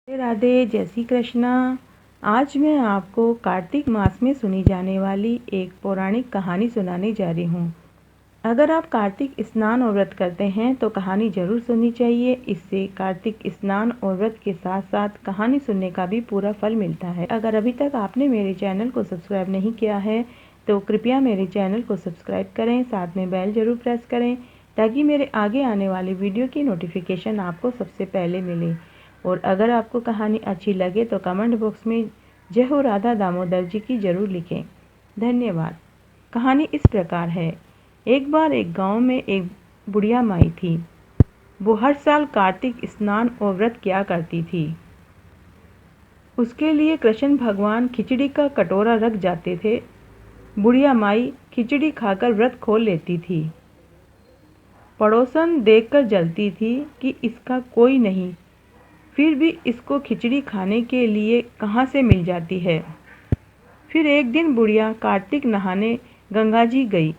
राधे राधे, जय श्री कृष्णा। आज मैं आपको कार्तिक मास में सुनी जाने वाली एक पौराणिक कहानी सुनाने जा रही हूँ। अगर आप कार्तिक स्नान और व्रत करते हैं तो कहानी जरूर सुननी चाहिए। इससे कार्तिक स्नान और व्रत के साथ साथ कहानी सुनने का भी पूरा फल मिलता है। अगर अभी तक आपने मेरे चैनल को सब्सक्राइब नहीं किया है तो कृपया मेरे चैनल को सब्सक्राइब करें, साथ में बेल जरूर प्रेस करें ताकि मेरे आगे आने वाली वीडियो की नोटिफिकेशन आपको सबसे पहले मिले। और अगर आपको कहानी अच्छी लगे तो कमेंट बॉक्स में जय हो राधा दामोदर जी की जरूर लिखें। धन्यवाद। कहानी इस प्रकार है। एक बार एक गांव में एक बुढ़िया माई थी। वो हर साल कार्तिक स्नान और व्रत किया करती थी। उसके लिए कृष्ण भगवान खिचड़ी का कटोरा रख जाते थे। बुढ़िया माई खिचड़ी खाकर व्रत खोल लेती थी। पड़ोसन देखकर जलती थी कि इसका कोई नहीं, फिर भी इसको खिचड़ी खाने के लिए कहाँ से मिल जाती है। फिर एक दिन बुढ़िया कार्तिक नहाने गंगा जी गई।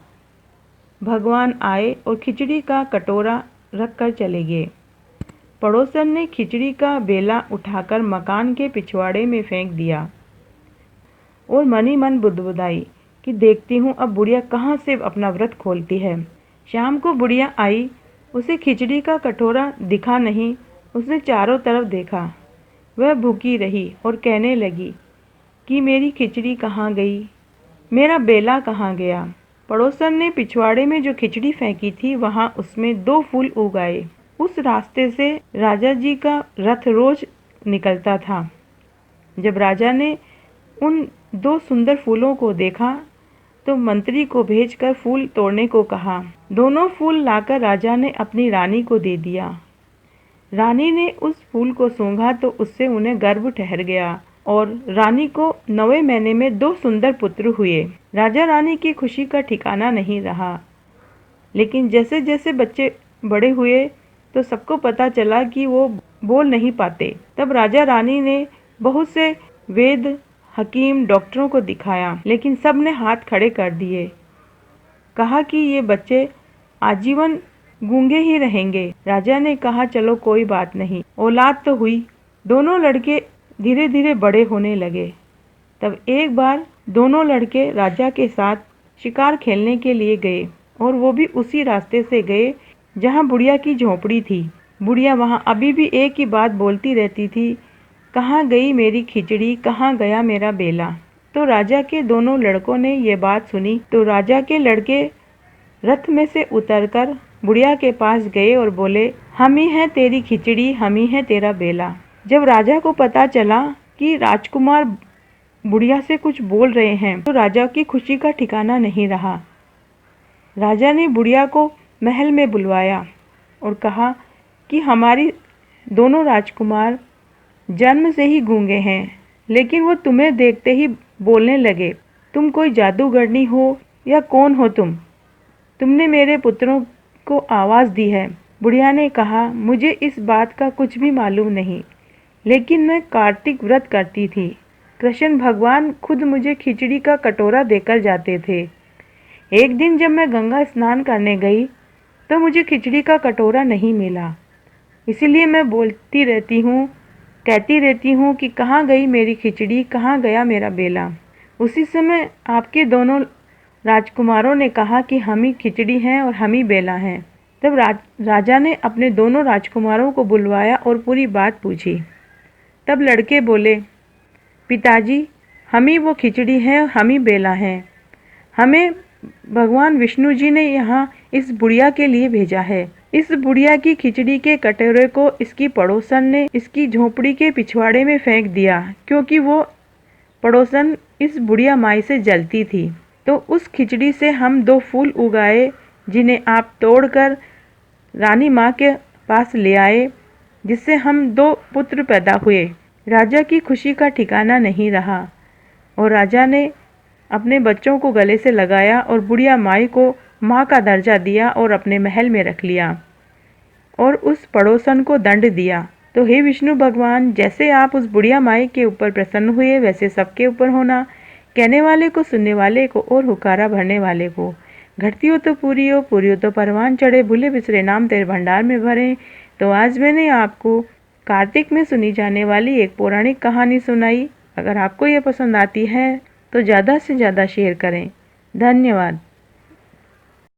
भगवान आए और खिचड़ी का कटोरा रख कर चले गए। पड़ोसन ने खिचड़ी का बेला उठाकर मकान के पिछवाड़े में फेंक दिया और मनी मन बुदबुदाई कि देखती हूँ अब बुढ़िया कहाँ से अपना व्रत खोलती है। शाम को बुढ़िया आई, उसे खिचड़ी का कटोरा दिखा नहीं। उसने चारों तरफ देखा। वह भूखी रही और कहने लगी कि मेरी खिचड़ी कहाँ गई, मेरा बेला कहाँ गया। पड़ोसन ने पिछवाड़े में जो खिचड़ी फेंकी थी वहाँ उसमें 2 फूल उग आए। उस रास्ते से राजा जी का रथ रोज निकलता था। जब राजा ने उन 2 सुंदर फूलों को देखा तो मंत्री को भेजकर फूल तोड़ने को कहा। दोनों फूल लाकर राजा ने अपनी रानी को दे दिया। रानी ने उस फूल को सूंघा तो उससे उन्हें गर्भ ठहर गया और रानी को 9वें महीने में 2 सुंदर पुत्र हुए। राजा रानी की खुशी का ठिकाना नहीं रहा। लेकिन जैसे जैसे बच्चे बड़े हुए तो सबको पता चला कि वो बोल नहीं पाते। तब राजा रानी ने बहुत से वेद, हकीम, डॉक्टरों को दिखाया, लेकिन सब ने हाथ खड़े कर दिए। कहा कि ये बच्चे आजीवन गूंगे ही रहेंगे। राजा ने कहा चलो कोई बात नहीं, औलाद तो हुई। दोनों लड़के धीरे धीरे बड़े होने लगे। तब एक बार दोनों लड़के राजा के साथ शिकार खेलने के लिए गए और वो भी उसी रास्ते से गए जहाँ बुढ़िया की झोंपड़ी थी। बुढ़िया वहाँ अभी भी एक ही बात बोलती रहती थी, कहाँ गई मेरी खिचड़ी, कहाँ गया मेरा बेला। तो राजा के दोनों लड़कों ने ये बात सुनी तो राजा के लड़के रथ में से उतरकर बुढ़िया के पास गए और बोले, हम ही हैं तेरी खिचड़ी, हम ही हैं तेरा बेला। जब राजा को पता चला कि राजकुमार बुढ़िया से कुछ बोल रहे हैं तो राजा की खुशी का ठिकाना नहीं रहा। राजा ने बुढ़िया को महल में बुलवाया और कहा कि हमारी दोनों राजकुमार जन्म से ही गूंगे हैं, लेकिन वो तुम्हें देखते ही बोलने लगे। तुम कोई जादूगरनी हो या कौन हो तुमने मेरे पुत्रों को आवाज़ दी है। बुढ़िया ने कहा, मुझे इस बात का कुछ भी मालूम नहीं, लेकिन मैं कार्तिक व्रत करती थी। कृष्ण भगवान खुद मुझे खिचड़ी का कटोरा देकर जाते थे। एक दिन जब मैं गंगा स्नान करने गई तो मुझे खिचड़ी का कटोरा नहीं मिला। इसीलिए मैं बोलती रहती हूँ, कहती रहती हूँ कि कहाँ गई मेरी खिचड़ी, कहाँ गया मेरा बेला। उसी समय आपके दोनों राजकुमारों ने कहा कि हम ही खिचड़ी हैं और हम ही बेला हैं। तब राजा ने अपने दोनों राजकुमारों को बुलवाया और पूरी बात पूछी। तब लड़के बोले, पिताजी हम ही वो खिचड़ी हैं और हम ही बेला हैं। हमें भगवान विष्णु जी ने यहाँ इस बुढ़िया के लिए भेजा है। इस बुढ़िया की खिचड़ी के कटोरे को इसकी पड़ोसन ने इसकी झोंपड़ी के पिछवाड़े में फेंक दिया, क्योंकि वो पड़ोसन इस बुढ़िया माई से जलती थी। तो उस खिचड़ी से हम 2 फूल उगाए जिन्हें आप तोड़कर रानी माँ के पास ले आए, जिससे हम 2 पुत्र पैदा हुए। राजा की खुशी का ठिकाना नहीं रहा और राजा ने अपने बच्चों को गले से लगाया और बुढ़िया माई को माँ का दर्जा दिया और अपने महल में रख लिया और उस पड़ोसन को दंड दिया। तो हे विष्णु भगवान, जैसे आप उस बुढ़िया माई के ऊपर प्रसन्न हुए वैसे सबके ऊपर होना। कहने वाले को, सुनने वाले को और हुकारा भरने वाले को। घटती हो तो पूरी हो तो परवान चढ़े, भूले बिसरे नाम तेरे भंडार में भरे। तो आज मैंने आपको कार्तिक में सुनी जाने वाली एक पौराणिक कहानी सुनाई। अगर आपको यह पसंद आती है तो ज़्यादा से ज़्यादा शेयर करें। धन्यवाद।